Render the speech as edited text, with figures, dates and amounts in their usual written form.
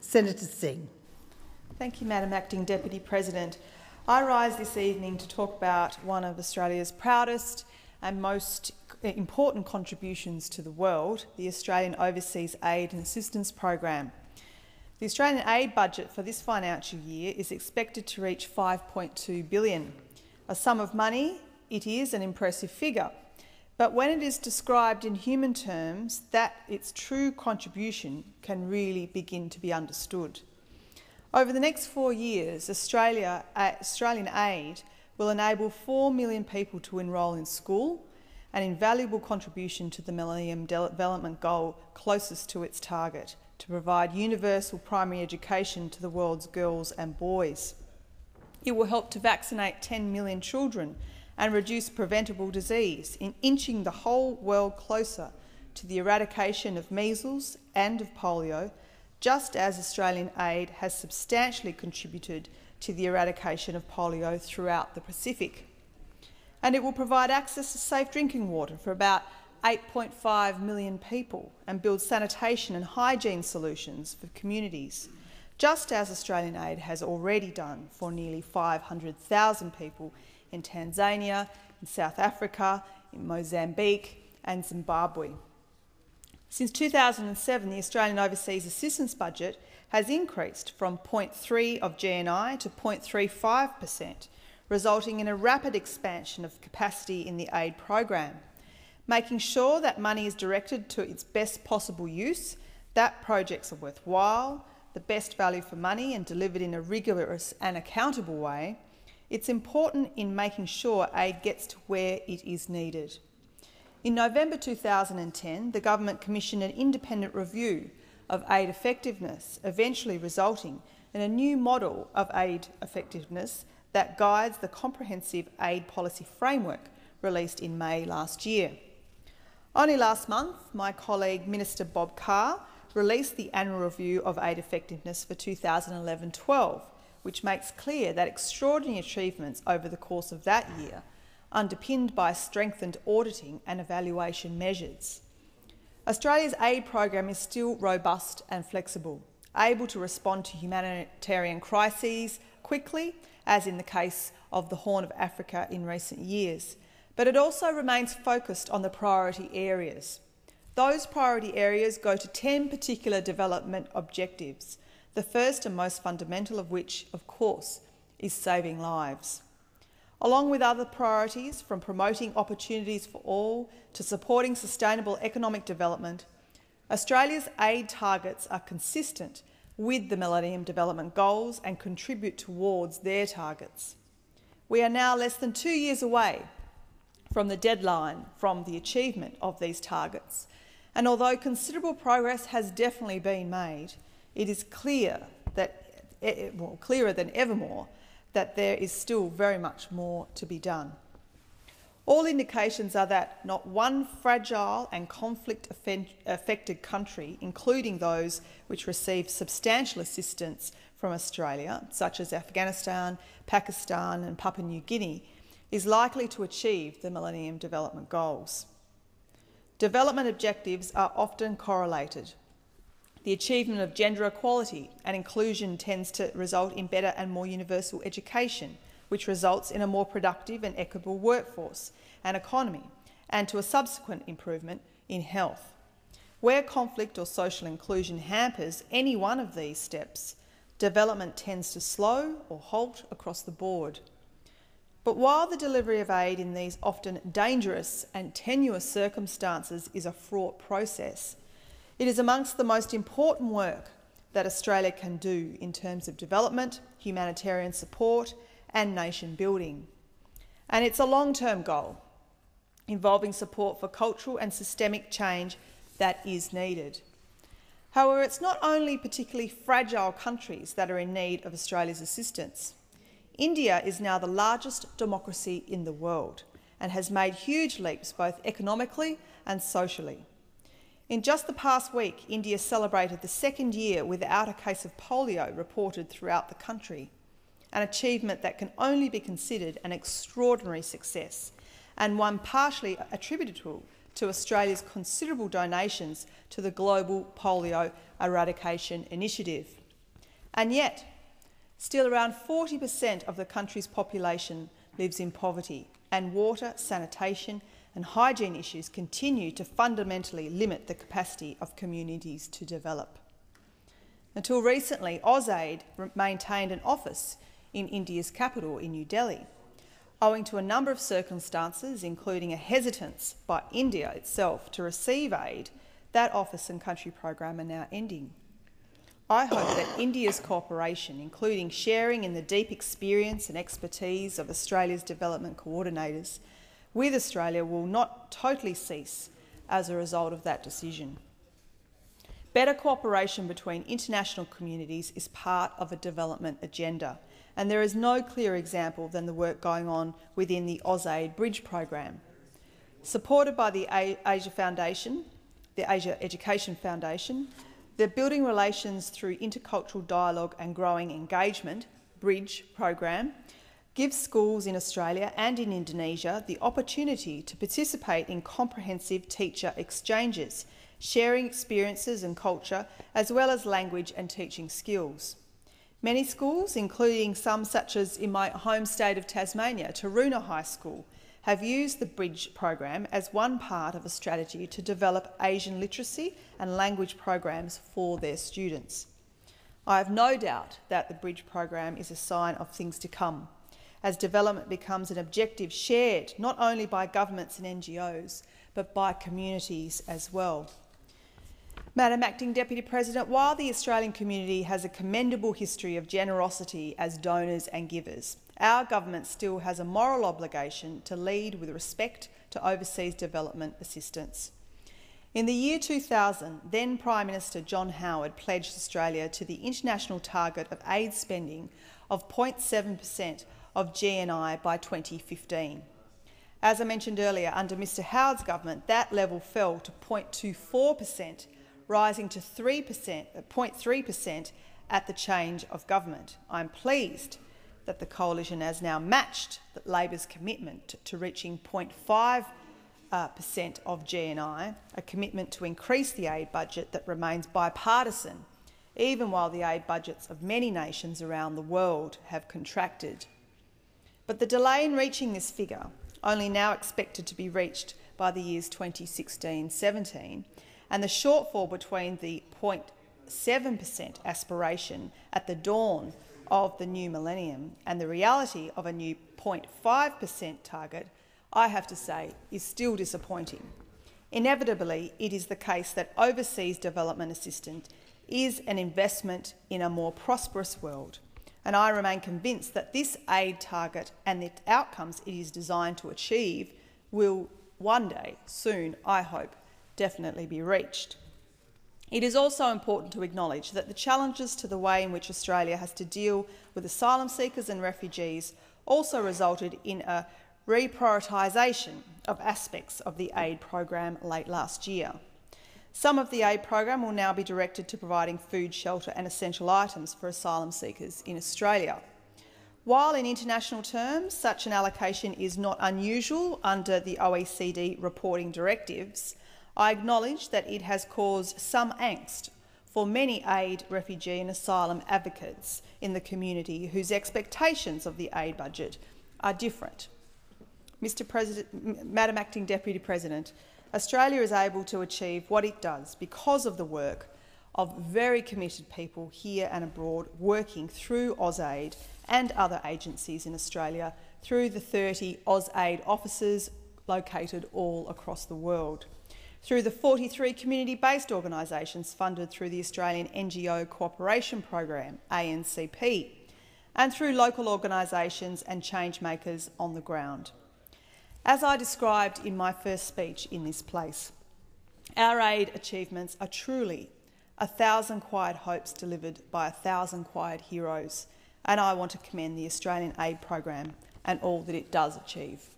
Senator Singh. Thank you, Madam Acting Deputy President. I rise this evening to talk about one of Australia's proudest and most important contributions to the world, the Australian Overseas Aid and Assistance Program. The Australian aid budget for this financial year is expected to reach $5.2 billion. A sum of money, it is an impressive figure, but when it is described in human terms, that its true contribution can really begin to be understood. Over the next 4 years, Australian aid will enable 4 million people to enrol in school, an invaluable contribution to the Millennium Development Goal closest to its target, to provide universal primary education to the world's girls and boys. It will help to vaccinate 10 million children and reduce preventable disease, in inching the whole world closer to the eradication of measles and of polio, just as Australian aid has substantially contributed to the eradication of polio throughout the Pacific. And it will provide access to safe drinking water for about 8.5 million people and build sanitation and hygiene solutions for communities, just as Australian aid has already done for nearly 500,000 people in Tanzania, in South Africa, in Mozambique and Zimbabwe. Since 2007, the Australian Overseas Assistance budget has increased from 0.3% of GNI to 0.35%, resulting in a rapid expansion of capacity in the aid program. Making sure that money is directed to its best possible use, that projects are worthwhile, the best value for money and delivered in a rigorous and accountable way, it's important in making sure aid gets to where it is needed. In November 2010, the government commissioned an independent review of aid effectiveness, eventually resulting in a new model of aid effectiveness that guides the comprehensive aid policy framework released in May last year. Only last month, my colleague Minister Bob Carr released the annual review of aid effectiveness for 2011-12, which makes clear that extraordinary achievements over the course of that year, underpinned by strengthened auditing and evaluation measures. Australia's aid program is still robust and flexible, able to respond to humanitarian crises quickly, as in the case of the Horn of Africa in recent years, but it also remains focused on the priority areas. Those priority areas go to 10 particular development objectives, the first and most fundamental of which, of course, is saving lives. Along with other priorities, from promoting opportunities for all to supporting sustainable economic development, Australia's aid targets are consistent with the Millennium Development Goals and contribute towards their targets. We are now less than 2 years away from the deadline from the achievement of these targets, and although considerable progress has definitely been made, it is clear that, clearer than ever more, that there is still very much more to be done. All indications are that not one fragile and conflict-affected country, including those which receive substantial assistance from Australia, such as Afghanistan, Pakistan and Papua New Guinea, is likely to achieve the Millennium Development Goals. Development objectives are often correlated. The achievement of gender equality and inclusion tends to result in better and more universal education, which results in a more productive and equitable workforce and economy, and to a subsequent improvement in health. Where conflict or social inclusion hampers any one of these steps, development tends to slow or halt across the board. But while the delivery of aid in these often dangerous and tenuous circumstances is a fraught process, it is amongst the most important work that Australia can do in terms of development, humanitarian support and nation building. And it's a long-term goal involving support for cultural and systemic change that is needed. However, it's not only particularly fragile countries that are in need of Australia's assistance. India is now the largest democracy in the world and has made huge leaps both economically and socially. In just the past week, India celebrated the second year without a case of polio reported throughout the country, an achievement that can only be considered an extraordinary success and one partially attributable to Australia's considerable donations to the Global Polio Eradication Initiative. And yet, still around 40% of the country's population lives in poverty, and water, sanitation and hygiene issues continue to fundamentally limit the capacity of communities to develop. Until recently, AusAid maintained an office in India's capital in New Delhi. Owing to a number of circumstances, including a hesitance by India itself to receive aid, that office and country program are now ending. I hope that India's cooperation, including sharing in the deep experience and expertise of Australia's development coordinators with Australia, will not totally cease as a result of that decision. Better cooperation between international communities is part of a development agenda, and there is no clearer example than the work going on within the AusAid Bridge program. Supported by the Asia Education Foundation, the Building Relations Through Intercultural Dialogue and Growing Engagement Bridge program gives schools in Australia and in Indonesia the opportunity to participate in comprehensive teacher exchanges, sharing experiences and culture, as well as language and teaching skills. Many schools, including some such as in my home state of Tasmania, Taroona High School, have used the Bridge program as one part of a strategy to develop Asian literacy and language programs for their students. I have no doubt that the Bridge program is a sign of things to come, as development becomes an objective shared not only by governments and NGOs, but by communities as well. Madam Acting Deputy President, while the Australian community has a commendable history of generosity as donors and givers, our government still has a moral obligation to lead with respect to overseas development assistance. In the year 2000, then Prime Minister John Howard pledged Australia to the international target of aid spending of 0.7% of GNI by 2015. As I mentioned earlier, under Mr Howard's government, that level fell to 0.24%, rising to 0.3% at the change of government. I'm pleased that the coalition has now matched Labor's commitment to reaching 0.5% of GNI, a commitment to increase the aid budget that remains bipartisan, even while the aid budgets of many nations around the world have contracted. But the delay in reaching this figure, only now expected to be reached by the years 2016-17, and the shortfall between the 0.7% aspiration at the dawn of the new millennium and the reality of a new 0.5% target, I have to say, is still disappointing. Inevitably, it is the case that overseas development assistance is an investment in a more prosperous world, and I remain convinced that this aid target and the outcomes it is designed to achieve will one day, soon, I hope, definitely be reached. It is also important to acknowledge that the challenges to the way in which Australia has to deal with asylum seekers and refugees also resulted in a reprioritisation of aspects of the aid program late last year. Some of the aid program will now be directed to providing food, shelter and essential items for asylum seekers in Australia. While in international terms such an allocation is not unusual under the OECD reporting directives, I acknowledge that it has caused some angst for many aid, refugee and asylum advocates in the community whose expectations of the aid budget are different. Madam Acting Deputy President, Australia is able to achieve what it does because of the work of very committed people here and abroad working through AusAid and other agencies in Australia through the 30 AusAid offices located all across the world, through the 43 community-based organisations funded through the Australian NGO Cooperation Program, ANCP, and through local organisations and change-makers on the ground. As I described in my first speech in this place, our aid achievements are truly 1,000 quiet hopes delivered by 1,000 quiet heroes, and I want to commend the Australian aid program and all that it does achieve.